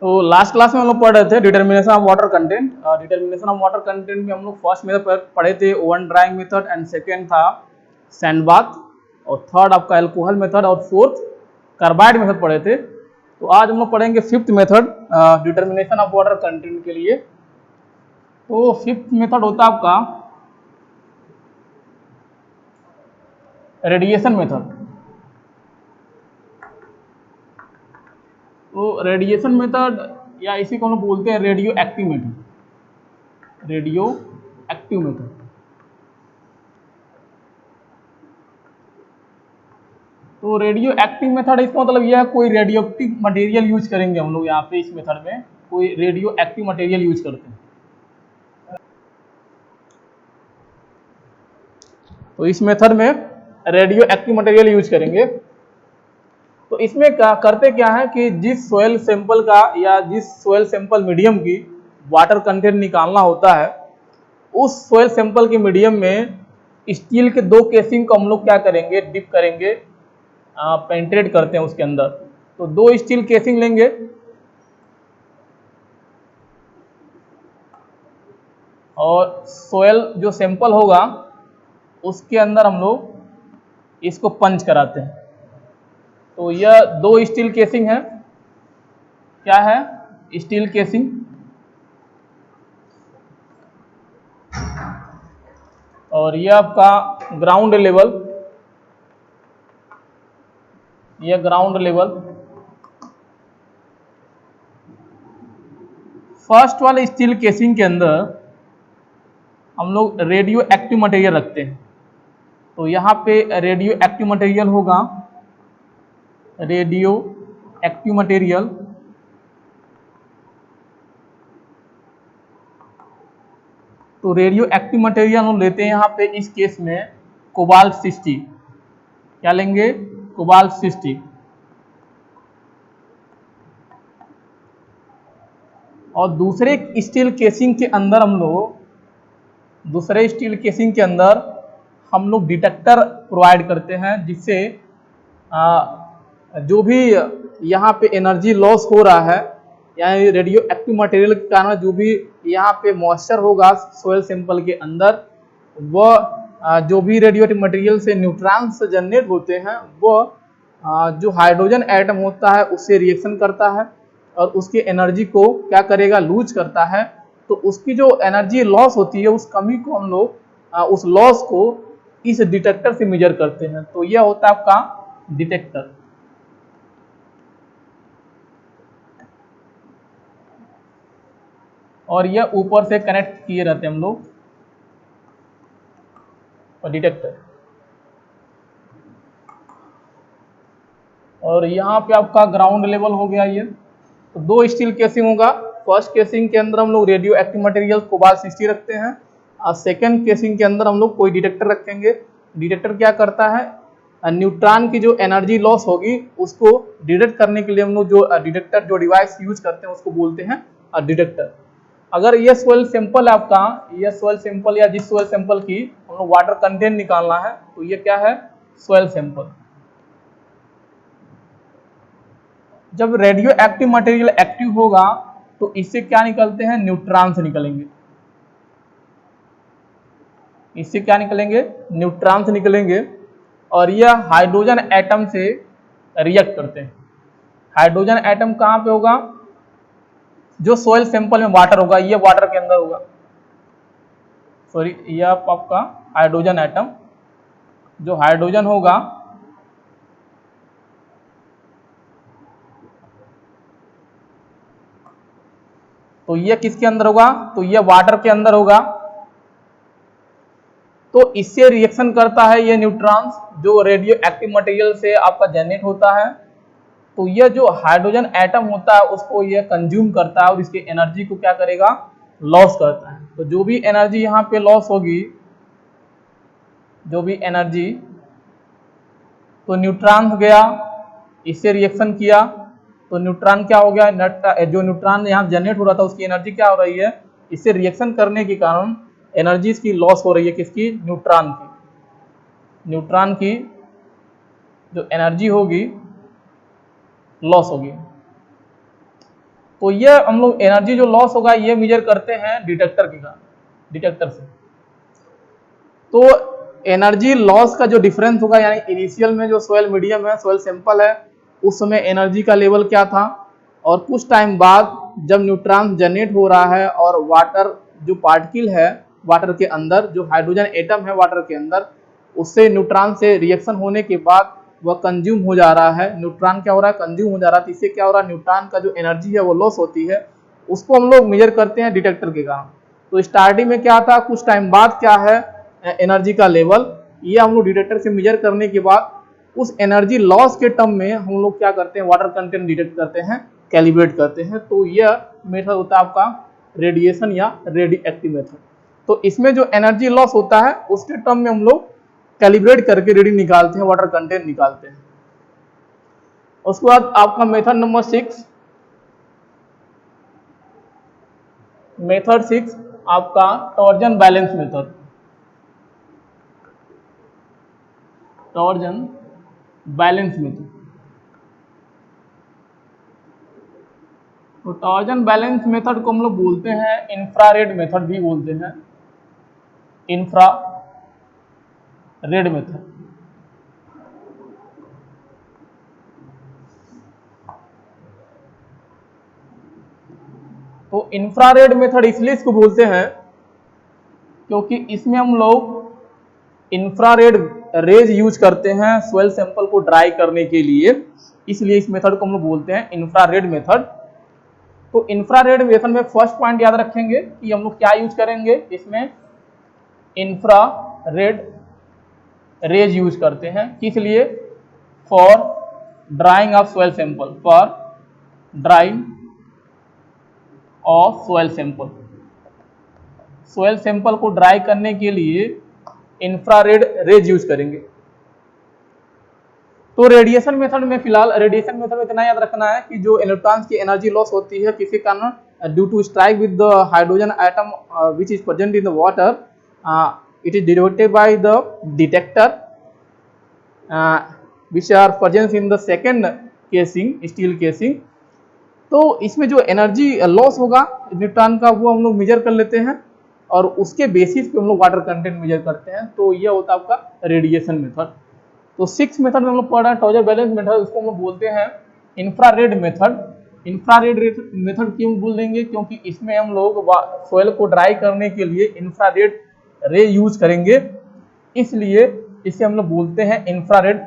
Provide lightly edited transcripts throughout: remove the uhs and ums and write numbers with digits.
तो last class में हम लोग पढ़ रहे थे determination of water content. Determination of water content में हम लोग फर्स्ट मेथड पढ़े थे oven drawing method, and second था सैंड बाथ, और थर्ड आपका एल्कोहल मेथड, और फोर्थ कार्बाइड मेथड पढ़े थे। तो आज हम लोग पढ़ेंगे fifth method determination of water content के लिए। तो फिफ्थ मेथड होता है आपका रेडिएशन मेथड। तो रेडिएशन मेथड या इसी को हम लोग बोलते हैं radio active method. Radio active method. तो रेडियो एक्टिव मेथड इसका मतलब यह है कोई रेडियो एक्टिव मटेरियल यूज करेंगे हम लोग यहाँ पे। इस मेथड में कोई रेडियो एक्टिव मटेरियल यूज करते हैं। तो इस मेथड में रेडियो एक्टिव मटेरियल यूज करेंगे। तो इसमें क्या करते क्या है कि जिस सोयल सैंपल का या जिस सोयल सैंपल मीडियम की वाटर कंटेंट निकालना होता है, उस सोयल सैंपल के मीडियम में स्टील के दो केसिंग को हम लोग क्या करेंगे, डिप करेंगे, पेंट्रेट करते हैं उसके अंदर। तो दो स्टील केसिंग लेंगे और सोयल जो सैंपल होगा उसके अंदर हम लोग इसको पंच कराते हैं। तो यह दो स्टील केसिंग है। क्या है? Steel casing. और यह आपका ग्राउंड लेवल, यह ग्राउंड लेवल। फर्स्ट वाले स्टील केसिंग के अंदर हम लोग रेडियो एक्टिव मटेरियल रखते हैं। तो यहाँ पे रेडियो एक्टिव मटेरियल होगा, रेडियो एक्टिव मटेरियल। तो रेडियो एक्टिव मटेरियल हम लेते हैं यहाँ पे इस केस में कोबाल्ट 60। क्या लेंगे? कोबाल्ट 60। और दूसरे स्टील केसिंग के अंदर हम लोग डिटेक्टर प्रोवाइड करते हैं, जिससे जो भी यहाँ पे एनर्जी लॉस हो रहा है, यानी रेडियो एक्टिव मटेरियल के कारण जो भी यहाँ पे मॉइस्चर होगा सोयल सैंपल के अंदर, वह जो भी रेडियो एक्टिव मटेरियल से न्यूट्रॉन्स जनरेट होते हैं, वह जो हाइड्रोजन एटम होता है उससे रिएक्शन करता है और उसकी एनर्जी को क्या करेगा, लूज करता है। तो उसकी जो एनर्जी लॉस होती है, उस कमी को हम लोग उस लॉस को इस डिटेक्टर से मेजर करते हैं। तो यह होता है आपका डिटेक्टर। और यह ऊपर से कनेक्ट किए रहते हैं हम लोग और डिटेक्टर। और यहाँ पे आपका ग्राउंड लेवल हो गया ये। तो दो स्टील केसिंग होगा। फर्स्ट केसिंग के अंदर हम लोग रेडियो एक्टिव मटेरियल कोबाल्ट 60 रखते हैं, और सेकेंड केसिंग के अंदर हम लोग कोई डिटेक्टर रखेंगे। डिटेक्टर क्या करता है, न्यूट्रॉन की जो एनर्जी लॉस होगी उसको डिटेक्ट करने के लिए हम लोग जो डिटेक्टर जो डिवाइस यूज करते हैं उसको बोलते हैं डिटेक्टर। अगर ये सोयल सैंपल आपका, ये सोयल सैंपल या जिस सोयल सैंपल की हम लोग वाटर कंटेंट निकालना है, तो ये क्या है, सोयल सैंपल। जब रेडियो एक्टिव मटेरियल एक्टिव होगा तो इससे क्या निकलते हैं, न्यूट्रॉन्स निकलेंगे। इससे क्या निकलेंगे, न्यूट्रॉन्स निकलेंगे। और यह हाइड्रोजन एटम से रिएक्ट करते हैं। हाइड्रोजन एटम कहाँ पे होगा, जो सोयल सैंपल में वाटर होगा, ये वाटर के अंदर होगा। सॉरी, यह आपका हाइड्रोजन एटम, जो हाइड्रोजन होगा तो ये किसके अंदर होगा, तो ये वाटर के अंदर होगा। तो इससे रिएक्शन करता है ये न्यूट्रॉन्स जो रेडियो एक्टिव मटेरियल से आपका जनरेट होता है। तो ये जो हाइड्रोजन एटम होता है उसको ये कंज्यूम करता है और इसकी एनर्जी को क्या करेगा, लॉस करता है। तो जो भी एनर्जी यहाँ पे लॉस होगी, जो भी एनर्जी, तो न्यूट्रॉन गया, इससे रिएक्शन किया, तो न्यूट्रॉन क्या हो गया, जो न्यूट्रॉन यहाँ जनरेट हो रहा था उसकी एनर्जी क्या हो रही है, इससे रिएक्शन करने के कारण एनर्जी की लॉस हो रही है। किसकी, न्यूट्रॉन की। न्यूट्रॉन की जो एनर्जी होगी लॉस होगी। तो ये हम लोग एनर्जी जो लॉस होगा ये मेजर करते हैं डिटेक्टर से। तो एनर्जी लॉस का जो डिफरेंस होगा, यानी इनिशियल में जो सोयल मीडियम है, सोयल सैंपल है, उस समय एनर्जी का लेवल क्या था, और कुछ टाइम बाद जब न्यूट्रॉन जनरेट हो रहा है और वाटर जो पार्टिकल है वाटर के अंदर, जो हाइड्रोजन एटम है वाटर के अंदर, उससे न्यूट्रॉन से रिएक्शन होने के बाद वह कंज्यूम हो जा रहा है, न्यूट्रॉन क्या हो रहा है, कंज्यूम हो जा रहा है। तो इससे क्या हो रहा है, न्यूट्रॉन का जो एनर्जी है वो लॉस होती है, उसको हम लोग मेजर करते हैं डिटेक्टर के कारण। तो स्टार्टिंग में क्या था, कुछ टाइम बाद क्या है एनर्जी का लेवल, ये हम लोग डिटेक्टर से मेजर करने के बाद उस एनर्जी लॉस के टर्म में हम लोग क्या करते हैं, वाटर कंटेंट डिटेक्ट करते हैं, कैलिब्रेट करते हैं। तो यह मेथड होता है आपका रेडिएशन या रेडियो एक्टिव मेथड। तो इसमें जो एनर्जी लॉस होता है उसके टर्म में हम लोग कैलिब्रेट करके रीडिंग निकालते हैं, वाटर कंटेंट निकालते हैं। उसके बाद आपका मेथड नंबर 6, मेथड 6 आपका torsion balance method. Torsion balance method. तो टॉर्जन बैलेंस मेथड को हम लोग बोलते हैं इंफ्रारेड मेथड भी बोलते हैं, इंफ्रारेड मेथड। तो इंफ्रारेड मेथड इसलिए इसको बोलते हैं क्योंकि इसमें हम लोग इंफ्रारेड रेज यूज करते हैं सोयल सैंपल को ड्राई करने के लिए, इसलिए इस मेथड को हम लोग बोलते हैं इंफ्रारेड मेथड। तो इंफ्रारेड मेथड में फर्स्ट पॉइंट याद रखेंगे कि हम लोग क्या यूज करेंगे, इसमें इंफ्रारेड रेज यूज करते हैं, किस लिए, for drying of soil sample, for drying of soil sample. Soil sample को ड्राई करने के लिए इंफ्रारेड रेज यूज करेंगे। तो रेडिएशन मेथड में, फिलहाल रेडिएशन मेथड में इतना याद रखना है कि जो इलेक्ट्रॉन्स की एनर्जी लॉस होती है किसी कारण, due to strike with the hydrogen atom which is present in the water, it is detected by the detector which are present in the second casing, steel casing. तो इसमें जो energy loss होगा neutron का वो हम लोग major कर लेते हैं और उसके बेसिस पे हम लोग वाटर कंटेंट मेजर करते हैं। तो यह होता है आपका रेडिएशन मेथड। तो 6 मेथड में हम लोग पढ़ रहे हैं टॉर्जन बैलेंस मेथड, उसको हम लोग बोलते हैं इंफ्रारेड मेथड। इंफ्रारेड मेथड क्यों बोल देंगे, क्योंकि इसमें हम लोग सोयल को ड्राई करने के लिए इंफ्रारेड रे यूज करेंगे, इसलिए इसे हम लोग बोलते हैं इंफ्रारेड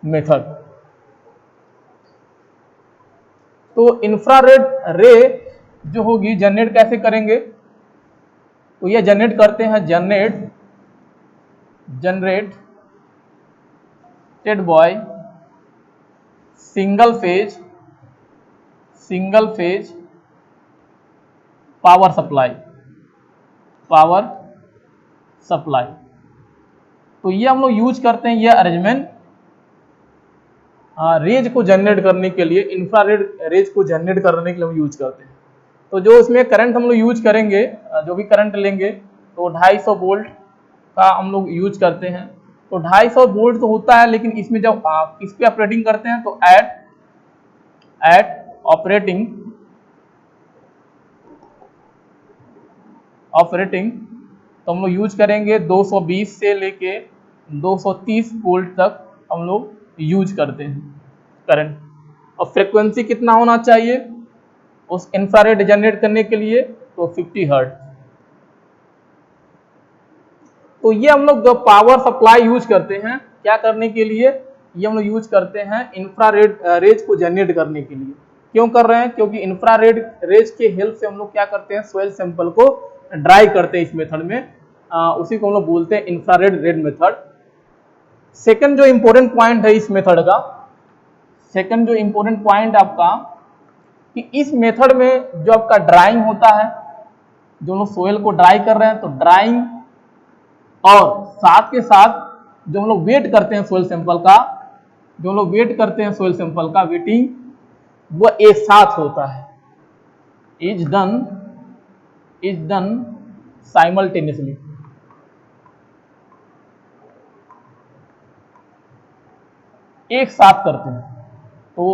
मेथड। तो इंफ्रारेड रे जो होगी जनरेट कैसे करेंगे, तो ये जनरेट करते हैं, generated by single phase power supply. तो ये हम लोग यूज करते हैं, ये अरेंजमेंट रेज को जनरेट करने के लिए, इंफ्रारेड रेज को जनरेट करने के लिए हम यूज करते हैं। तो जो उसमें करंट हम लोग यूज करेंगे, जो भी करंट लेंगे, तो 250 वोल्ट का हम लोग यूज करते हैं। तो 250 वोल्ट तो होता है, लेकिन इसमें जब आप किस पे ऑपरेटिंग करते हैं, तो एट ऑपरेटिंग तो हम लोग यूज करेंगे 220 से लेके 230 वोल्ट तक हम लोग यूज करते हैं करंट। और फ्रीक्वेंसी कितना होना चाहिए उस इंफ्रारेड जनरेट करने के लिए, तो 50 हर्ट्ज। तो ये हम लोग पावर सप्लाई यूज करते हैं क्या करने के लिए, ये हम लोग यूज करते हैं इंफ्रारेड रेज को जनरेट करने के लिए। क्यों कर रहे हैं, क्योंकि इंफ्रारेड रेज के हेल्प से हम लोग क्या करते हैं, सोयल सैंपल को ड्राई करते हैं इस मेथड में, उसी को हम लोग बोलते हैं इंफ्रारेड रेड मेथड। सेकंड जो इंपॉर्टेंट पॉइंट है इस मेथड का, सेकंड जो इंपॉर्टेंट पॉइंट आपका, कि इस मेथड में जो आपका ड्राइंग होता है, जो लोग सोयल को ड्राई कर रहे हैं, तो ड्राइंग और साथ के साथ जो हम लोग वेट करते हैं सोयल सैंपल का, जो लोग वेट करते हैं सोयल सैंपल का वेटिंग, वो एक साथ होता है, इज डन साइमल्टेनियसली। एक साथ करते हैं। तो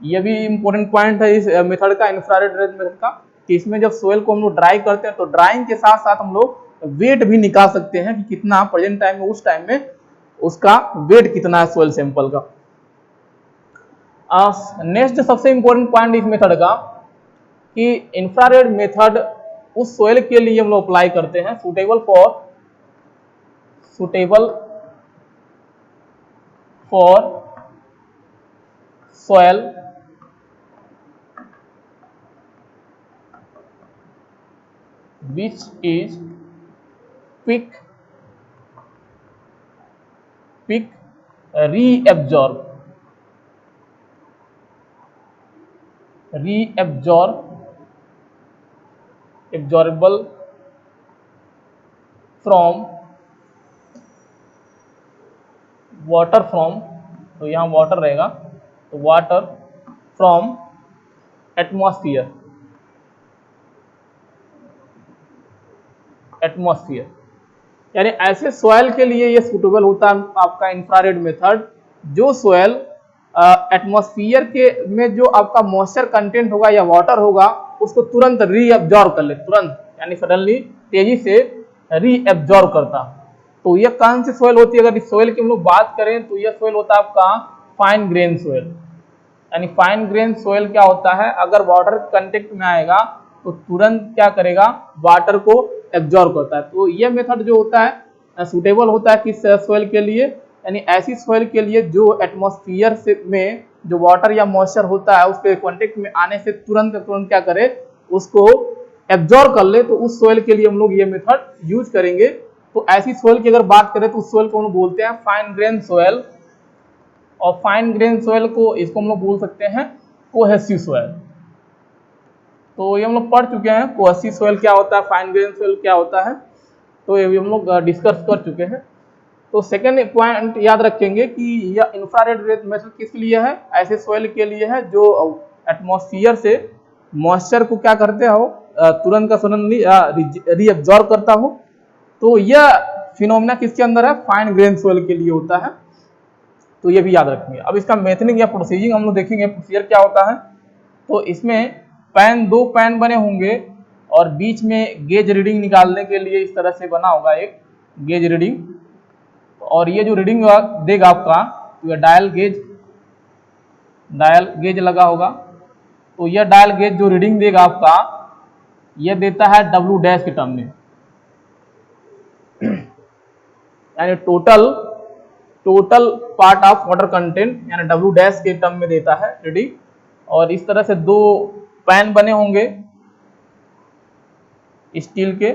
ये भी इम्पोर्टेंट पॉइंट है इस मेथड का, इंफ्रारेड रेज मेथड का, कि इसमें जब सोयल को हम लोग ड्राई करते हैं तो ड्राइंग के साथ साथ हम लोग वेट भी निकाल सकते हैं कि कितना प्रेजेंट टाइम में, उस टाइम में उसका वेट कितना है सोयल सैंपल का। नेक्स्ट जो सबसे इंपॉर्टेंट पॉइंट इस मेथड का, कि इंफ्रारेड मेथड उस सोयल के लिए हम लोग अप्लाई करते हैं suitable for soil which is quick absorbable from water from, तो यहाँ वाटर रहेगा, तो वाटर फ्रॉम एटमॉस्फेयर, यानी ऐसे सॉइल के लिए ये सूटेबल होता है आपका इंफ्रारेड मेथड, जो सॉइल एटमॉस्फेयर के में जो आपका मॉइस्चर कंटेंट होगा या वाटर होगा उसको तुरंत रीअब्जॉर्ब कर ले, तुरंत यानी सडनली तेजी से रीअब्जॉर्ब करता। तो ये कौन सी सॉइल होती है? अगर इस सॉइल की हम लोग बात करें तो यह सॉइल होता है आपका फाइन ग्रेन सॉइल। यानी फाइन ग्रेन सॉइल क्या होता है, अगर वाटर कंटेक्ट में आएगा तो तुरंत क्या करेगा, वाटर को एब्जॉर्ब करता है। तो ये मेथड जो होता है सूटेबल होता है किस सॉइल के लिए, यानी ऐसी सॉइल के लिए जो एटमॉस्फेयर से में जो वाटर या मॉइस्चर होता है उसके कांटेक्ट में आने से तुरंत क्या करे, उसको एब्जॉर्ब कर ले। तो उस सॉइल के लिए हम लोग ये मेथड यूज करेंगे। तो ऐसी सॉइल की अगर बात करें तो उस सॉइल को हम बोलते हैं फाइन ग्रेन सॉइल, और फाइन ग्रेन सॉइल को इसको हम लोग बोल सकते हैं कोहेसिव सॉइल। तो ये हम लोग पढ़ चुके हैं कोहेसिव सॉइल क्या होता है, फाइन ग्रेन सॉइल क्या होता है, तो ये भी हम लोग डिस्कस कर चुके हैं। तो सेकंड पॉइंट याद रखेंगे कि यह इंफ्रारेड रेज मेथड किस लिए है, ऐसे सॉइल के लिए है जो एटमॉस्फेयर से मॉइस्चर को क्या करते हो, तुरंत का सडनली रीअब्जॉर्ब करता हो। तो यह फिनोमेना किसके अंदर है, फाइन ग्रेन सॉइल के लिए होता है। तो ये भी याद रखेंगे। अब इसका मेथनिंग या प्रोसीजिंग हम लोग देखेंगे, प्रोसीजर क्या होता है। तो इसमें दो पैन बने होंगे और बीच में गेज रीडिंग निकालने के लिए इस तरह से बना होगा एक गेज रीडिंग, और ये जो रीडिंग देगा आपका, तो डायल गेज लगा होगा। तो यह डायल गेज जो रीडिंग देगा आपका, यह देता है W डैश के टर्म में, यानी total part of water content, यानी W डैश के टर्म में देता है रीडिंग। और इस तरह से दो पैन बने होंगे स्टील के,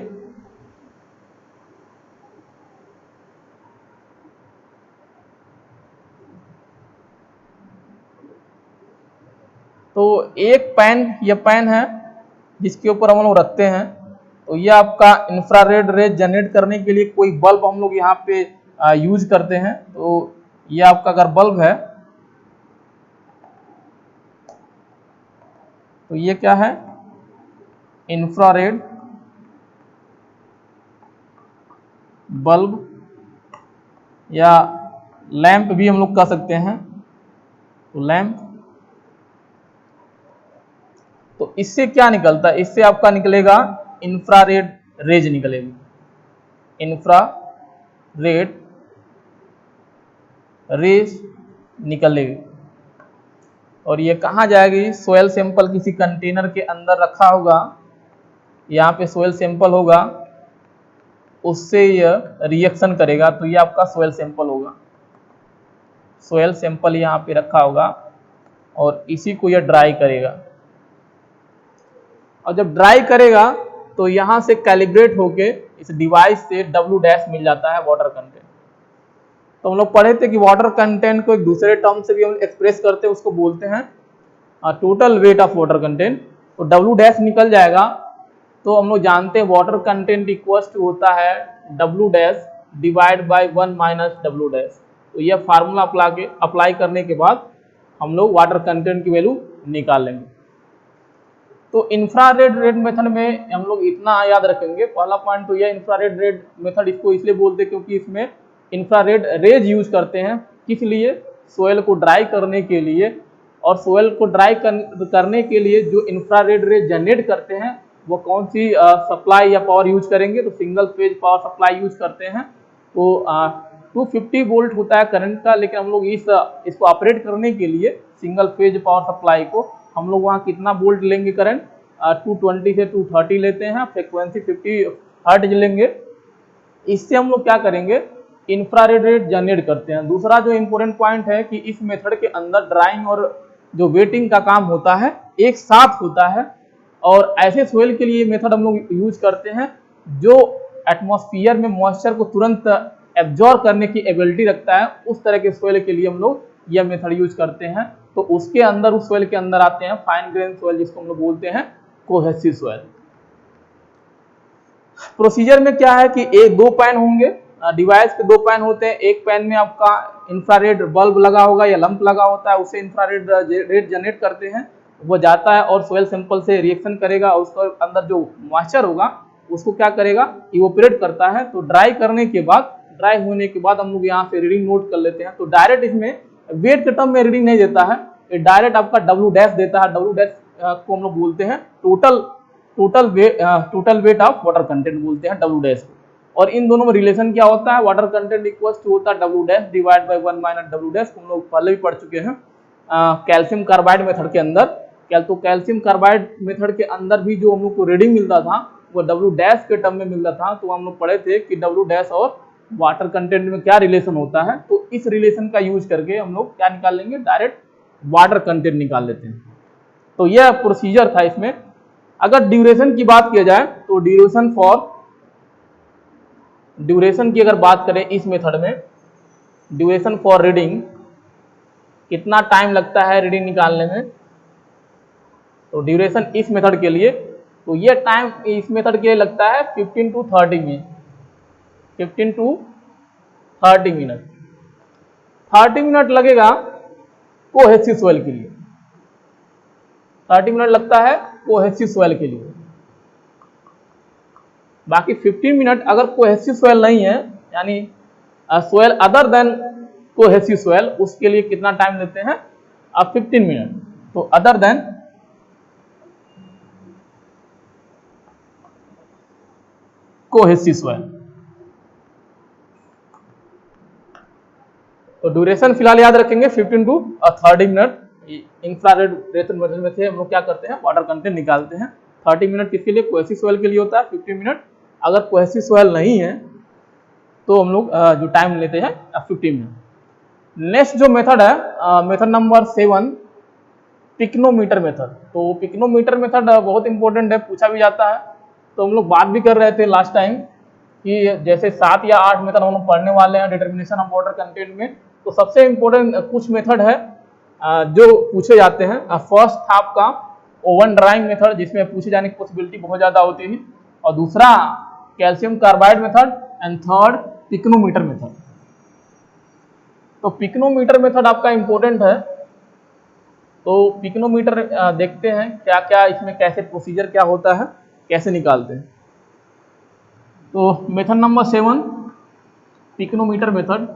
तो एक पैन, यह पैन है जिसके ऊपर हम लोग रखते हैं। तो यह आपका इंफ्रारेड रेज जनरेट करने के लिए कोई बल्ब हम लोग यहाँ पे यूज करते हैं। तो यह आपका अगर बल्ब है तो ये क्या है, इंफ्रारेड बल्ब या लैंप भी हम लोग कह सकते हैं। तो लैंप, तो इससे क्या निकलता है, इससे आपका निकलेगा इंफ्रारेड रेज निकलेगी, इंफ्रारेड रेज निकलेगी। और ये कहाँ जाएगी, सोयल सैंपल किसी कंटेनर के अंदर रखा होगा, यहाँ पे सोयल सैंपल होगा, उससे यह रिएक्शन करेगा। तो ये आपका सोयल सैंपल होगा, सोयल सैंपल यहाँ पे रखा होगा और इसी को यह ड्राई करेगा। और जब ड्राई करेगा तो यहाँ से कैलिब्रेट होके इस डिवाइस से W डैश मिल जाता है वाटर कंटेंट। तो हम लोग पढ़े थे कि वाटर कंटेंट को एक दूसरे टर्म से भी हम एक्सप्रेस करते हैं, उसको बोलते हैं total weight of water content. तो W डैश निकल जाएगा। तो हम लोग जानते हैं वाटर कंटेंट इक्वल्स टू होता है W dash divide by 1 minus W dash. तो यह फार्मूला अप्लाई करने के बाद हम लोग वाटर कंटेंट की वैल्यू निकाल लेंगे। तो इंफ्रारेड रेड मेथड में हम लोग इतना याद रखेंगे। पहला पॉइंट तो यह इंफ्रारेड रेड मेथड इसको इसलिए बोलते हैं क्योंकि इसमें इंफ्रारेड रेज यूज करते हैं। किस लिए, सोयल को ड्राई करने के लिए, और सोयल को ड्राई करने के लिए जो इंफ्रारेड रे जनरेट करते हैं वो कौन सी सप्लाई या पावर यूज करेंगे, तो single phase power supply use करते हैं। तो 250 वोल्ट होता है करंट का, लेकिन हम लोग इसको ऑपरेट करने के लिए सिंगल फेज पावर सप्लाई को हम लोग वहाँ कितना वोल्ट लेंगे करंट, 220 से 230 लेते हैं, फ्रिक्वेंसी 50 हर्ट्ज लेंगे। इससे हम लोग क्या करेंगे, इंफ्रारेड रेट जनरेट करते हैं। दूसरा जो इम्पोर्टेंट पॉइंट है कि इस मेथड के अंदर ड्राइंग और जो वेटिंग का काम होता है एक साथ होता है, और ऐसे सोयल के लिए मेथड हम लोग यूज करते हैं जो एटमॉस्फेयर में मॉइस्चर को तुरंत एब्जॉर्ब करने की एबिलिटी रखता है। उस तरह के सोयल के लिए हम लोग यह मेथड यूज करते हैं। तो उसके अंदर, उस सोयल के अंदर आते हैं फाइन ग्रेन सोयल, जिसको हम लोग बोलते हैं कोहेसिव सोयल। प्रोसीजर में क्या है कि एक दो पैन होंगे, डिवाइस के दो पैन होते हैं। एक पैन में आपका इंफ्रारेड बल्ब लगा होगा या लंप लगा होता है, उससे इंफ्रारेड रेड जनरेट करते हैं, वो जाता है और सोयल सैंपल से रिएक्शन करेगा, उसके अंदर जो मॉइस्चर होगा उसको क्या करेगा, इवोपरेट करता है। तो ड्राई करने के बाद, ड्राई होने के बाद हम लोग यहाँ से रीडिंग नोट कर लेते हैं। तो डायरेक्ट इसमें वेट के टर्म में रीडिंग नहीं देता है, ये डायरेक्ट आपका डब्ल्यू डैश देता है। डब्ल्यू डैश को हम लोग बोलते हैं total weight of water content बोलते हैं डब्ल्यू डैश को। और इन दोनों में रिलेशन क्या होता है, वाटर कंटेंट इक्वल्स टू होता है W dash divide by 1 minus W dash. हम लोग पहले भी पढ़ चुके हैं कैल्शियम कार्बाइड मेथड के अंदर। तो कैल्शियम कार्बाइड मेथड के अंदर भी जो हम लोग को रीडिंग मिलता था वो डब्ल्यू डैश के टर्म में मिलता था। तो हम लोग पढ़े थे कि डब्ल्यू डैश और वाटर कंटेंट में क्या रिलेशन होता है। तो इस रिलेशन का यूज करके हम लोग क्या निकाल लेंगे, डायरेक्ट वाटर कंटेंट निकाल लेते हैं। तो यह प्रोसीजर था इसमें। अगर ड्यूरेशन की बात किया जाए तो ड्यूरेशन की अगर बात करें इस मेथड में, ड्यूरेशन फॉर रीडिंग, कितना टाइम लगता है रीडिंग निकालने में। तो ड्यूरेशन इस मेथड के लिए, तो ये टाइम इस मेथड के लिए लगता है 15 to 30 minute, 15 to 30 minute. 30 minute लगेगा कोहेसिव सोयल के लिए, 30 मिनट लगता है कोहेसिव सोयल के लिए। बाकी 15 मिनट अगर कोहेसिव सोयल नहीं है, यानी soil other than cohesive soil, उसके लिए कितना टाइम लेते हैं, अब 15 मिनट। तो अदर देन कोहेसिव सोयल, तो ड्यूरेशन फिलहाल याद रखेंगे 15 to 30 minute. Infrared ration method में से हम लोग क्या करते हैं, वाटर कंटेंट निकालते हैं। 30 मिनट किसके लिए, कोहेसिव सोयल के लिए होता है, 15 मिनट। अगर कोहेसिव सोयल नहीं है तो हम लोग जो टाइम लेते हैं 15 मिनट। नेक्स्ट जो मेथड है, मेथड नंबर 7, पिक्नोमीटर मेथड। तो पिक्नोमीटर मेथड बहुत इंपॉर्टेंट है, पूछा भी जाता है। तो हम लोग बात भी कर रहे थे लास्ट टाइम कि जैसे 7 या 8 मेथड हम लोग पढ़ने वाले हैं डिटर्मिनेशन ऑफ वाटर कंटेंट में। तो सबसे इंपॉर्टेंट कुछ मेथड है जो पूछे जाते हैं। फर्स्ट था आपका ओवन ड्राइंग मेथड, जिसमें पूछे जाने की पॉसिबिलिटी बहुत ज्यादा होती है, और दूसरा calcium carbide method, and third pycnometer method. तो पिक्नोमीटर मेथड आपका इंपॉर्टेंट है। तो पिक्नोमीटर देखते हैं क्या क्या इसमें, कैसे प्रोसीजर क्या होता है, कैसे निकालते हैं। तो मेथड नंबर 7, पिक्नोमीटर मेथड।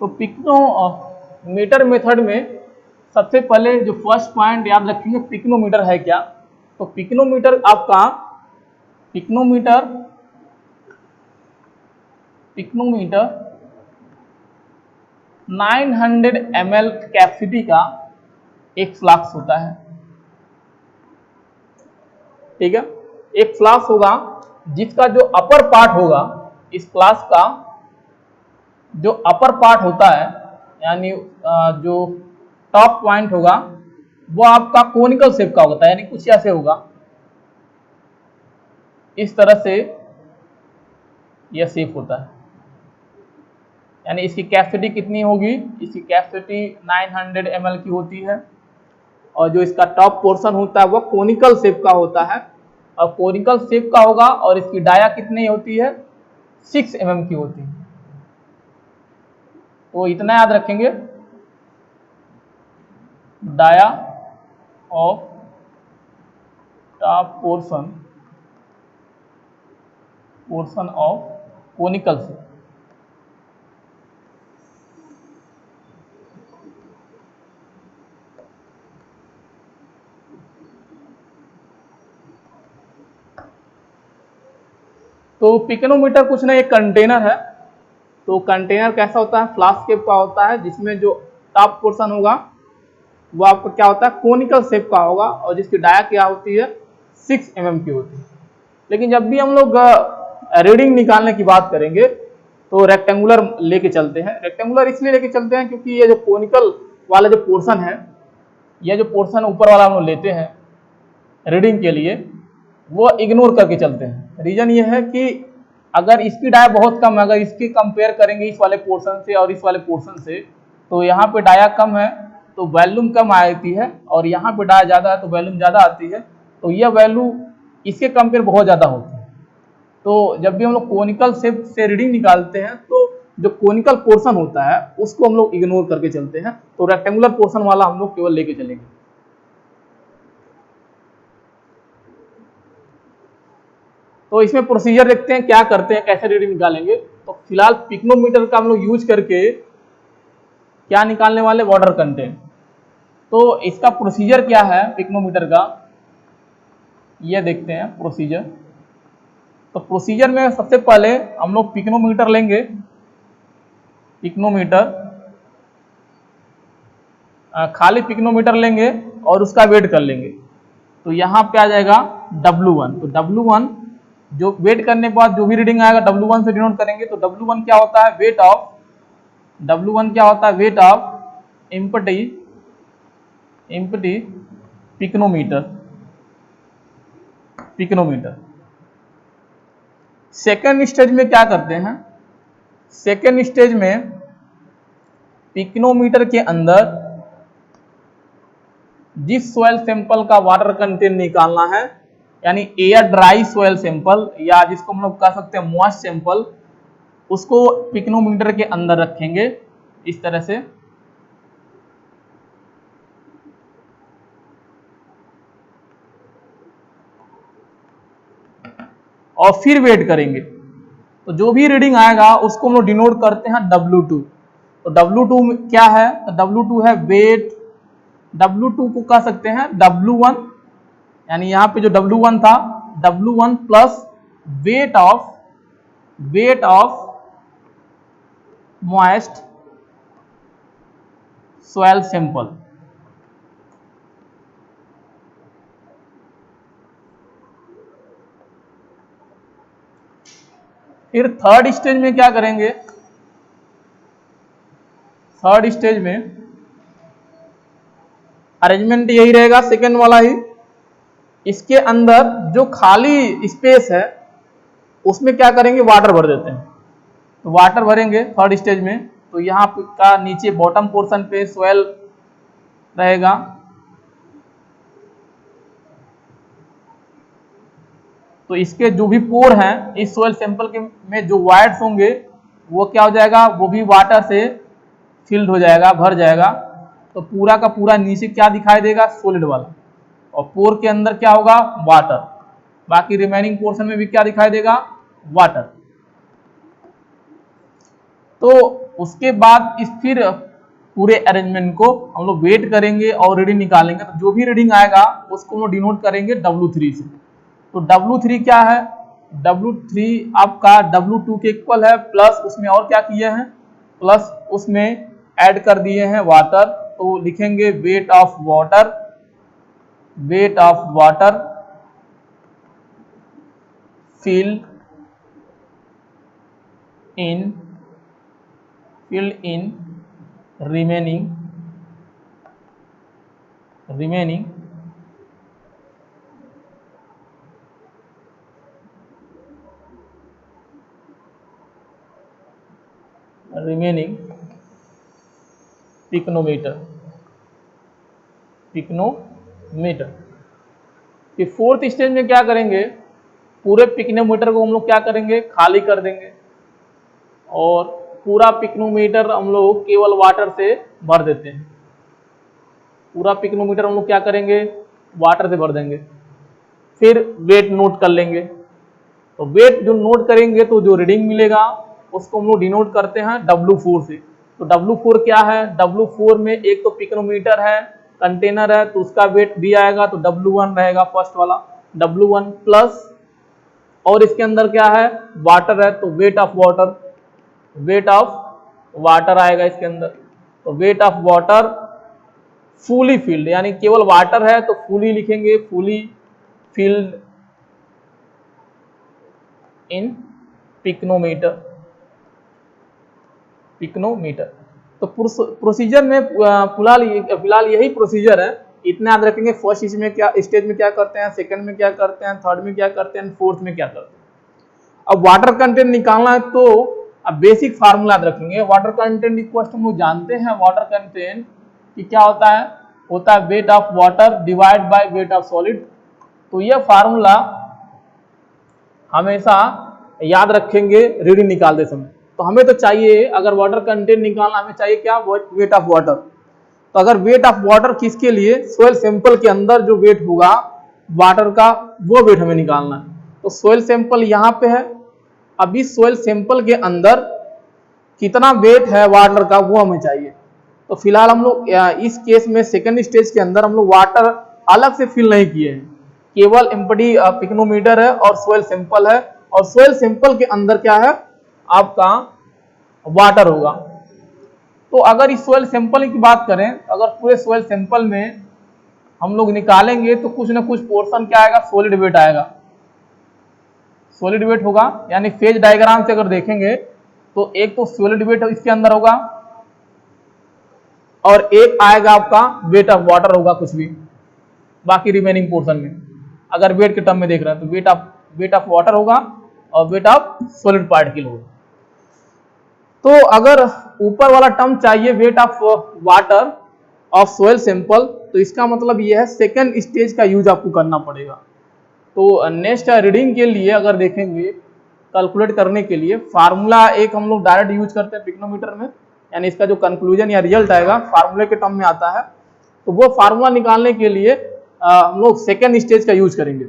तो पिक्नोमीटर मेथड में सबसे पहले जो फर्स्ट पॉइंट याद रखेंगे, पिक्नोमीटर है क्या। तो पिक्नोमीटर आपका, पिक्नोमीटर 900 ml कैपेसिटी का एक फ्लास्क होता है, ठीक है। एक फ्लास्क होगा जिसका जो अपर पार्ट होगा, इस फ्लास्क का जो अपर पार्ट होता है, यानी जो टॉप पॉइंट होगा वो आपका कोनिकल शेप का होता है, यानी कुछ ऐसे होगा, इस तरह से यह शेप होता है। यानी इसकी कैपेसिटी कितनी होगी, इसकी कैपेसिटी 900 ml की होती है, और जो इसका टॉप पोर्शन होता है वो कोनिकल शेप का होता है, और कोनिकल शेप का होगा, और इसकी डाया कितनी होती है, 6 mm की होती है। तो इतना याद रखेंगे, dia of top portion of conical से। तो पिकोनोमीटर कुछ नहीं, एक कंटेनर है। तो कंटेनर कैसा होता है, फ्लास्क शेप का होता है, जिसमें जो टॉप पोर्शन होगा वो आपका क्या होता है, कोनिकल शेप का होगा, और जिसकी डाया क्या होती है, 6 mm की होती है। लेकिन जब भी हम लोग रीडिंग निकालने की बात करेंगे तो रेक्टेंगुलर लेके चलते हैं। रेक्टेंगुलर इसलिए लेके चलते हैं क्योंकि ये जो कोनिकल वाला जो पोर्शन है, यह जो पोर्शन ऊपर वाला हम लोग लेते हैं रीडिंग के लिए, वो इग्नोर करके चलते हैं। रीजन ये है कि अगर इसकी डाया बहुत कम है, अगर इसकी कंपेयर करेंगे इस वाले पोर्शन से और इस वाले पोर्शन से, तो यहाँ पे डाया कम है तो वॉल्यूम कम आती है, और यहाँ पे डाया ज़्यादा है तो वॉल्यूम ज़्यादा आती है। तो यह वैल्यू इसके कंपेयर बहुत ज़्यादा होती है। तो जब भी हम लोग कोनिकल शेप से रीडिंग निकालते हैं तो जो कोनिकल पोर्शन होता है उसको हम लोग इग्नोर करके चलते हैं। तो रेक्टेंगुलर पोर्शन वाला हम लोग केवल लेके चलेंगे। तो इसमें प्रोसीजर देखते हैं क्या करते हैं, कैसे रीडिंग निकालेंगे। तो फिलहाल पिकोनोमीटर का हम लोग यूज करके क्या निकालने वाले, वाटर कंटेंट। तो इसका प्रोसीजर क्या है पिकोनोमीटर का, ये देखते हैं प्रोसीजर। तो प्रोसीजर में सबसे पहले हम लोग पिकोनोमीटर लेंगे, खाली पिकोनोमीटर लेंगे और उसका वेट कर लेंगे। तो यहाँ पे आ जाएगा W1। तो W1 जो वेट करने के बाद जो भी रीडिंग आएगा W1 से डिनोट करेंगे। तो W1 क्या होता है, weight of empty pycnometer. Second stage में क्या करते हैं, सेकेंड स्टेज में पिकोनोमीटर के अंदर जिस सॉइल सैंपल का वाटर कंटेंट निकालना है, यानी एयर ड्राई सॉइल सैंपल, या जिसको हम लोग कह सकते हैं मॉइस्ट सैंपल, उसको पिकोनोमीटर के अंदर रखेंगे इस तरह से। और फिर वेट करेंगे। तो जो भी रीडिंग आएगा उसको हम लोग डिनोट करते हैं W2। तो W2 क्या है, तो W2 है वेट। W2 को कह सकते हैं W1, यानी यहाँ पे जो W1 था, W1 plus weight of moist soil sample. फिर थर्ड स्टेज में क्या करेंगे, थर्ड स्टेज में अरेंजमेंट यही रहेगा, सेकेंड वाला ही। इसके अंदर जो खाली स्पेस है उसमें क्या करेंगे, वाटर भर देते हैं। तो वाटर भरेंगे थर्ड स्टेज में। तो यहाँ का नीचे बॉटम पोर्शन पे सॉइल रहेगा, तो इसके जो भी पोर हैं इस सॉइल सैंपल के में जो वायर्स होंगे वो क्या हो जाएगा, वो भी वाटर से फिल्ड हो जाएगा, भर जाएगा। तो पूरा का पूरा नीचे क्या दिखाई देगा, सॉलिड वाला, और पोर के अंदर क्या होगा, वाटर। बाकी रिमेनिंग पोर्शन में भी क्या दिखाई देगा, वाटर। तो उसके बाद इस फिर पूरे अरेंजमेंट को हम लोग वेट करेंगे और रीडिंग निकालेंगे। तो जो भी रीडिंग आएगा उसको हम लोग डिनोट करेंगे W3 से। तो W3 क्या है, W3 आपका W2 के इक्वल है, प्लस उसमें और क्या किए हैं, प्लस उसमें ऐड कर दिए हैं वाटर। तो लिखेंगे wait of water filled in remaining पिकोनोमीटर। फिर फोर्थ स्टेज में क्या करेंगे, पूरे पिकोनोमीटर को हम लोग क्या करेंगे, खाली कर देंगे, और पूरा पिकोनोमीटर हम लोग केवल वाटर से भर देते हैं। पूरा पिकोनोमीटर हम लोग क्या करेंगे, वाटर से भर देंगे। फिर वेट नोट कर लेंगे। तो वेट जो नोट करेंगे तो जो रीडिंग मिलेगा उसको हम लोग डिनोट करते हैं W4 से। तो W4 क्या है, W4 में एक तो पिकोमीटर है, कंटेनर है, तो उसका वेट भी आएगा, तो W1 रहेगा फर्स्ट वाला, W1 प्लस, और इसके अंदर क्या है, वाटर है, तो weight of water, weight of water आएगा इसके अंदर। तो weight of water fully filled, यानी केवल वाटर है तो फुली लिखेंगे, fully filled in pycnometer, pycnometer. तो प्रोसीजर में फिलहाल यही प्रोसीजर है, इतना याद रखेंगे। फर्स्ट स्टेज में क्या करते हैं, सेकंड में क्या करते हैं, थर्ड में क्या करते हैं, फोर्थ में क्या करते हैं। अब वाटर कंटेंट निकालना है तो अब बेसिक फार्मूला याद रखेंगे। वाटर कंटेंट इक्वल हम लोग जानते हैं, वाटर कंटेंट कि क्या होता है weight of water divide by weight of solid. तो यह फार्मूला हमेशा याद रखेंगे रीडिंग निकालते समय। तो हमें तो चाहिए, अगर वाटर कंटेंट निकालना, हमें चाहिए क्या, वेट ऑफ वाटर। तो अगर वेट ऑफ वाटर किसके लिए, सोइल सैंपल के अंदर जो वेट होगा वाटर का, वो वेट हमें निकालना है। तो सोइल सैंपल यहाँ पे है, अब इस सोइल सैंपल के अंदर कितना वेट है वाटर का वो हमें चाहिए। तो फिलहाल हम लोग इस केस में सेकंड स्टेज के अंदर हम लोग वाटर अलग से फिल नहीं किए हैं, केवल एम्प्टी पिकोमीटर है और सोइल सैंपल है, और सोइल सैंपल के अंदर क्या है आपका वाटर होगा। तो अगर इस सोइल सैंपल की बात करें, अगर पूरे सोइल सैंपल में हम लोग निकालेंगे तो कुछ ना कुछ पोर्शन क्या आएगा, सॉलिड वेट आएगा, सॉलिड वेट होगा। यानी फेज डायग्राम से अगर देखेंगे तो एक तो सॉलिड वेट इसके अंदर होगा और एक आएगा आपका वेट ऑफ वाटर होगा कुछ भी, बाकी रिमेनिंग पोर्शन में अगर वेट के टर्म में देख रहे हैं तो वेट ऑफ वाटर होगा और वेट ऑफ सॉलिड पार्टिकल होगा। तो अगर ऊपर वाला टर्म चाहिए wait of water of soil sample, तो इसका मतलब यह है सेकेंड स्टेज का यूज आपको करना पड़ेगा। तो नेक्स्ट रीडिंग के लिए अगर देखेंगे, कैलकुलेट करने के लिए फार्मूला एक हम लोग डायरेक्ट यूज करते हैं पिकोमीटर में, यानी इसका जो कंक्लूजन या रिजल्ट आएगा फार्मूले के टर्म में आता है। तो वो फार्मूला निकालने के लिए हम लोग सेकेंड स्टेज का यूज करेंगे।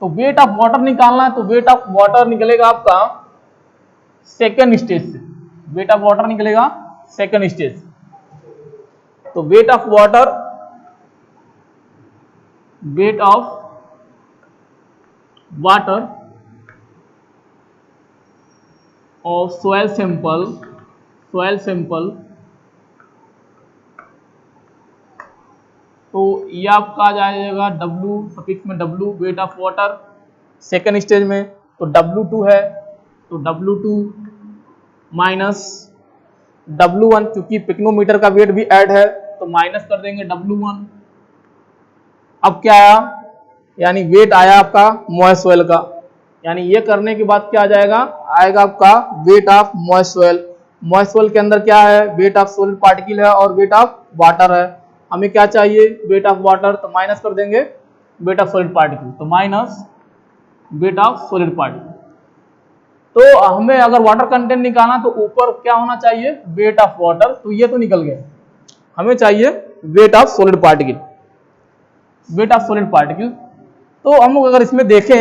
तो वेट ऑफ वाटर निकालना है, तो वेट ऑफ वाटर निकलेगा आपका सेकेंड स्टेज से, वेट ऑफ वाटर निकलेगा सेकेंड स्टेज। तो weight of water, weight of water और सोइल सैंपल, तो ये आपका आ जाएगा W सफिक्स में W, wait of water second stage में। तो W2 है, तो W2 माइनस W1, क्योंकि पिकोमीटर का वेट भी ऐड है तो माइनस कर देंगे W1। अब क्या आया, यानी वेट आया आपका मॉइस्ट सोइल का, यानी ये करने के बाद क्या आ जाएगा, आएगा आपका weight of moist soil. Moist soil के अंदर क्या है, वेट ऑफ सॉलिड पार्टिकल है और वेट ऑफ वाटर है। हमें क्या चाहिए, वेट ऑफ वाटर, तो माइनस कर देंगे वेट ऑफ सॉलिड पार्टिकल, तो minus weight of solid particle. तो हमें अगर वाटर कंटेंट निकालना तो ऊपर क्या होना चाहिए, वेट ऑफ वाटर, तो ये तो निकल गया, हमें चाहिए wait of solid particle, weight of solid particle. तो हम लोग अगर इसमें देखें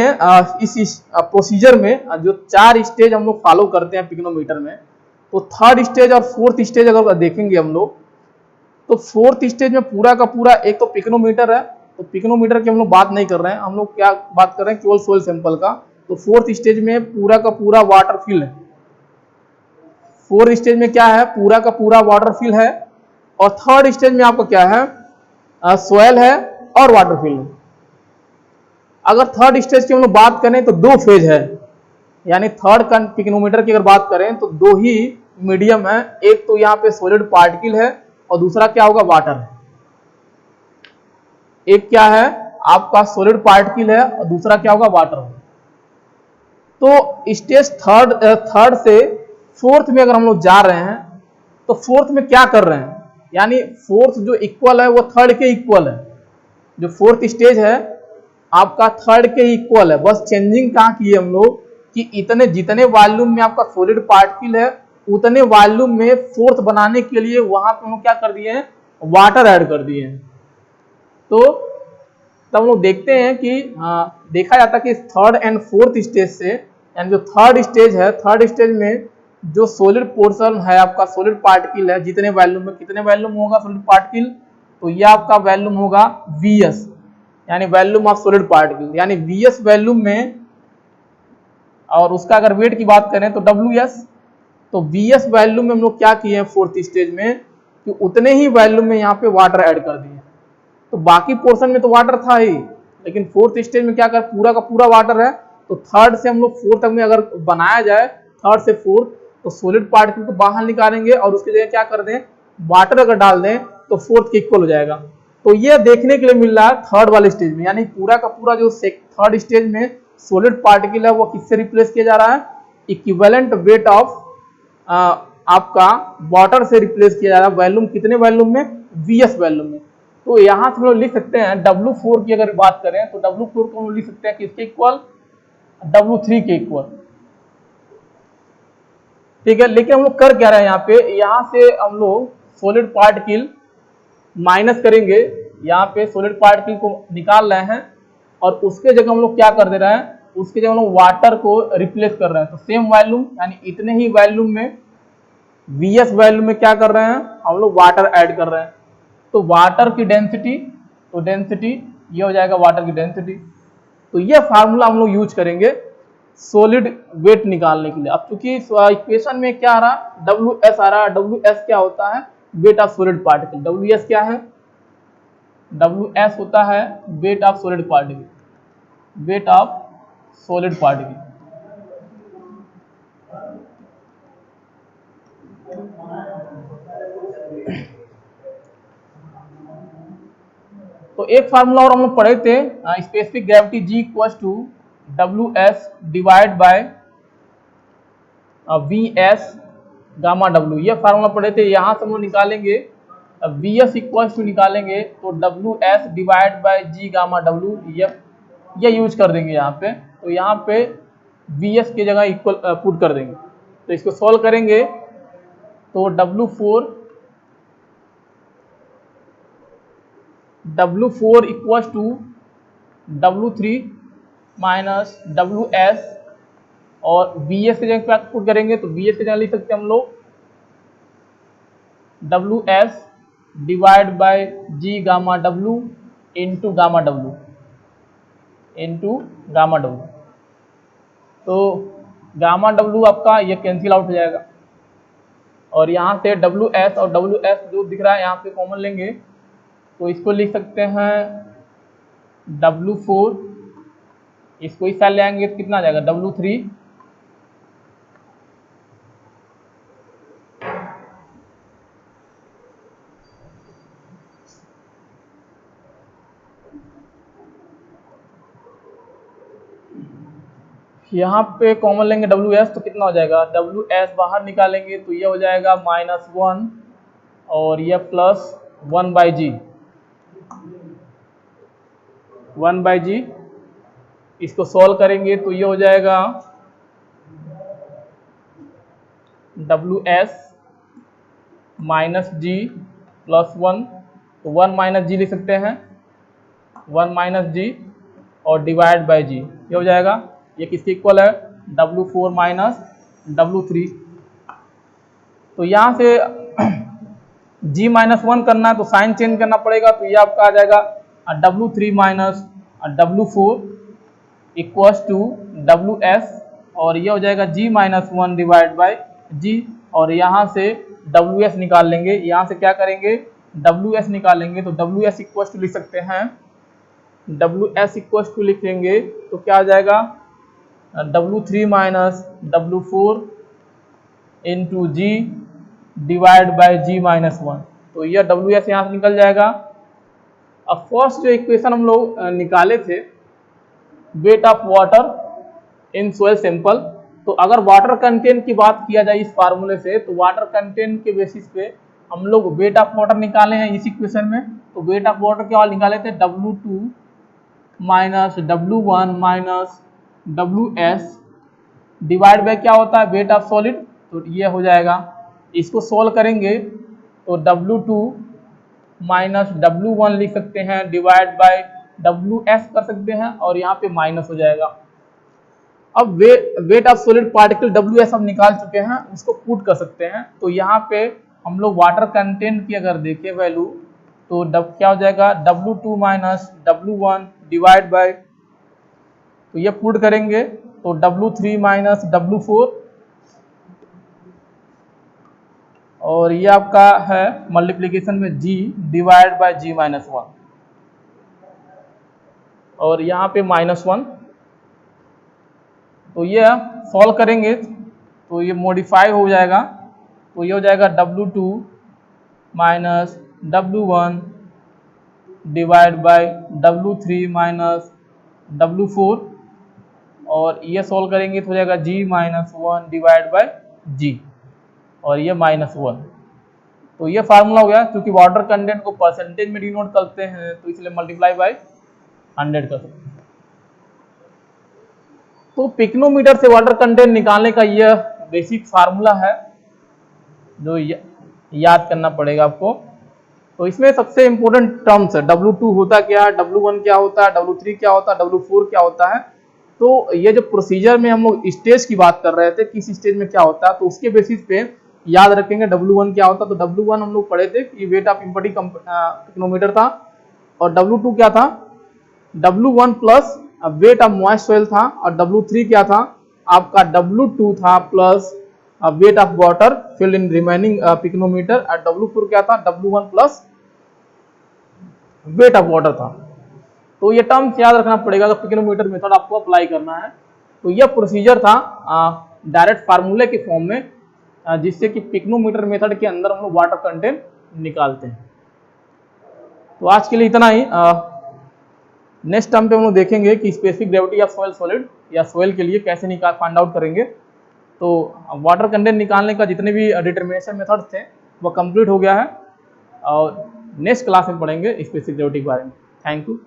इस प्रोसीजर में जो 4 स्टेज हम लोग फॉलो करते हैं पिकोमीटर में, तो थर्ड स्टेज और फोर्थ स्टेज अगर देखेंगे हम लोग, तो फोर्थ स्टेज में पूरा का पूरा एक तो पिकोमीटर है, तो पिकोमीटर की हम लोग बात नहीं कर रहे हैं, हम लोग क्या बात कर रहे हैं, केवल सोइल सैंपल का। तो फोर्थ स्टेज में पूरा का पूरा वाटर फिल है, फोर्थ स्टेज में क्या है, पूरा का पूरा वाटर फिल है, और थर्ड स्टेज में आपका क्या है, सोयल है और वाटर फिल है। अगर थर्ड स्टेज की हम लोग बात करें तो 2 फेज है, यानी थर्ड पिकोमीटर की अगर बात करें तो 2 ही मीडियम है, एक तो यहाँ पे सॉलिड पार्टिकल है और दूसरा क्या होगा, वाटर है। एक क्या है आपका सॉलिड पार्टिकल है और दूसरा क्या होगा, वाटर होगा। तो स्टेज थर्ड से फोर्थ में अगर हम लोग जा रहे हैं तो फोर्थ में क्या कर रहे हैं, यानी फोर्थ जो इक्वल है वो थर्ड के इक्वल है। जो फोर्थ स्टेज है आपका थर्ड के इक्वल है, बस चेंजिंग कहाँ की है हम लोग कि इतने जितने वॉल्यूम में आपका सॉलिड पार्टिकल है उतने वॉल्यूम में फोर्थ बनाने के लिए वहां पे हम लोग क्या कर दिए हैं, वाटर ऐड कर दिए हैं। तो तब हम लोग देखते हैं कि देखा जाता है कि थर्ड एंड फोर्थ स्टेज से, यानी जो थर्ड स्टेज है, थर्ड स्टेज में जो सॉलिड पोर्शन है आपका, सॉलिड पार्टिकल है, जितने वॉल्यूम में कितने वॉल्यूम होगा सॉलिड पार्टिकल, तो ये आपका वॉल्यूम होगा Vs, यानी वॉल्यूम ऑफ सॉलिड पार्टिकल, यानी Vs वॉल्यूम में, और उसका अगर वेट की बात करें तो Ws। तो Vs वॉल्यूम में हम लोग क्या किए हैं फोर्थ स्टेज में कि उतने ही वॉल्यूम में यहाँ पे वाटर ऐड कर दिए। तो बाकी पोर्शन में तो वाटर था ही, लेकिन फोर्थ स्टेज में क्या कर पूरा का पूरा वाटर है। तो थर्ड से हम लोग फोर्थ तक में अगर बनाया जाए, थर्ड से फोर्थ, तो सॉलिड पार्टिकल को बाहर निकालेंगे और उसकी जगह क्या कर दें, वाटर अगर डाल दें तो फोर्थ के इक्वल हो जाएगा। तो ये देखने के लिए मिल रहा है थर्ड वाले स्टेज में, यानी पूरा का पूरा जो थर्ड स्टेज में सॉलिड पार्टिकल है वो किससे रिप्लेस किया जा रहा है, इक्विवेलेंट वेट ऑफ आपका वाटर से रिप्लेस किया जा रहा है। वॉल्यूम कितने वॉल्यूम में, Vs वॉल्यूम में। तो यहां से हम लोग लिख सकते हैं W4 की अगर बात करें तो W4 को हम लिख सकते हैं किसके इक्वल, W3 के इक्वल। ठीक है, लेकिन हम लोग कर क्या रहे हैं यहाँ पे, यहाँ से हम लोग सॉलिड पार्टिकल माइनस करेंगे, यहाँ पे सॉलिड पार्टिकल को निकाल रहे हैं और उसके जगह हम लोग क्या कर दे रहे हैं, उसके जगह हम लोग वाटर को रिप्लेस कर रहे हैं। तो सेम वॉल्यूम यानी इतने ही वॉल्यूम में, Vs वॉल्यूम में क्या कर रहे हैं, हम लोग वाटर ऐड कर रहे हैं। तो वाटर की डेंसिटी, तो डेंसिटी ये हो जाएगा वाटर की डेंसिटी। तो ये फार्मूला हम लोग यूज करेंगे सॉलिड वेट निकालने के लिए। अब चूंकि इक्वेशन में क्या आ रहा, Ws आ रहा है, Ws क्या होता है, weight of solid particle. Ws क्या है, Ws होता है weight of solid particle, weight of solid particle. तो एक फार्मूला और हम लोग पढ़े थे, specific gravity G equals to Ws divide by Vs gamma W, ये फार्मूला पढ़े थे। यहाँ से हम लोग निकालेंगे Vs इक्वल्स टू निकालेंगे तो Ws divide bye G gamma W, ये यूज कर देंगे यहाँ पे। तो यहाँ पे Vs की जगह इक्वल पुट कर देंगे। तो इसको सॉल्व करेंगे तो W4 equals to W3 minus Ws, और Vs की जगह पुट करेंगे तो Vs की जगह लिख सकते हैं हम लोग Ws divide bye G gamma W into gamma W, into gamma W। तो गामा W आपका ये कैंसिल आउट हो जाएगा और यहाँ से Ws और Ws जो दिख रहा है यहाँ से कॉमन लेंगे तो इसको लिख सकते हैं W4, इसको इस साइड ले आएंगे तो कितना आ जाएगा W3 यहाँ पे कॉमन लेंगे Ws तो कितना हो जाएगा, Ws बाहर निकालेंगे तो ये हो जाएगा -1 और ये +1/g, 1/g। इसको सॉल्व करेंगे तो ये हो जाएगा Ws माइनस G +1, तो 1 - g लिख सकते हैं, 1 - g और डिवाइड बाय g, ये हो जाएगा। ये किसके इक्वल है, W4 माइनस W3। तो यहाँ से G-1 करना है तो साइन चेंज करना पड़ेगा, तो ये आपका आ जाएगा W3 minus W4 equals to Ws, और ये हो जाएगा G-1 डिवाइड बाय G, और यहाँ से Ws निकाल लेंगे। यहाँ से क्या करेंगे, Ws निकालेंगे तो Ws इक्वल्स टू लिख सकते हैं, Ws इक्वल्स टू लिखेंगे तो क्या आ जाएगा W3 minus W4 into G divide by G-1। तो यह Ws यहाँ से निकल जाएगा। अब फर्स्ट जो इक्वेशन हम लोग निकाले थे wait of water in soil sample, तो अगर वाटर कंटेंट की बात किया जाए इस फार्मूले से, तो वाटर कंटेंट के बेसिस पे हम लोग वेट ऑफ वाटर निकाले हैं इस इक्वेशन में। तो वेट ऑफ वाटर क्या निकाले थे, W2 minus W1 minus Ws divide bye क्या होता है, वेट ऑफ सॉलिड, तो ये हो जाएगा। इसको सोल्व करेंगे तो W2 माइनस W1 लिख सकते हैं, डिवाइड बाय WS कर सकते हैं, और यहाँ पे माइनस हो जाएगा। अब wait of solid particle WS हम निकाल चुके हैं, उसको पुट कर सकते हैं। तो यहाँ पे हम लोग वाटर कंटेंट की अगर देखें वैल्यू, तो क्या हो जाएगा, W2 minus W1 divide by, तो ये पुट करेंगे तो W3 माइनस W4, और ये आपका है मल्टीप्लिकेशन में G divide by G minus 1, और यहाँ पे -1। तो ये सॉल्व करेंगे तो ये मॉडिफाई हो जाएगा, तो ये हो जाएगा W2 minus W1 divide by W3 minus W4, और ये सॉल्व करेंगे तो हो जाएगा G minus 1 divide by G, और ये -1। तो ये फार्मूला हो गया। क्योंकि वाटर कंटेंट को परसेंटेज में डिनोट करते हैं तो इसलिए मल्टीप्लाई बाय 100 कर सकते हैं। तो पिक्नोमीटर से वाटर कंटेंट निकालने का यह बेसिक फार्मूला है जो याद करना पड़ेगा आपको। तो इसमें सबसे इंपॉर्टेंट टर्म्स है, W2 होता क्या है, W1 क्या होता है, W3 क्या होता है, W4 क्या होता है। तो ये जो प्रोसीजर में हम लोग स्टेज की बात कर रहे थे, किस स्टेज में क्या होता है, तो उसके बेसिस पे याद रखेंगे W1 क्या होता है। तो W1 हम लोग पढ़े थे कि वेट ऑफ इम्पटी पिक्नोमीटर था, और W2 क्या था, W1 plus weight of moist soil था, और W3 क्या था, आपका W2 था plus wait of water filled in remaining pycnometer, और W4 क्या था, W1 plus wait of water था। तो ये टर्म्स याद रखना पड़ेगा अगर पिक्नोमीटर मेथड आपको अप्लाई करना है। तो यह प्रोसीजर था डायरेक्ट फार्मूले के फॉर्म में, जिससे कि पिक्नोमीटर मेथड के अंदर हम लोग वाटर कंटेंट निकालते हैं। तो आज के लिए इतना ही। नेक्स्ट टर्म पे हम लोग देखेंगे कि specific gravity of soil solid या सॉइल के लिए कैसे फाइंड आउट करेंगे। तो वाटर कंटेंट निकालने का जितने भी डिटर्मिनेशन मेथड्स थे वो कंप्लीट हो गया है, और नेक्स्ट क्लास में पढ़ेंगे स्पेसिफिक ग्रेविटी के बारे में। Thank you.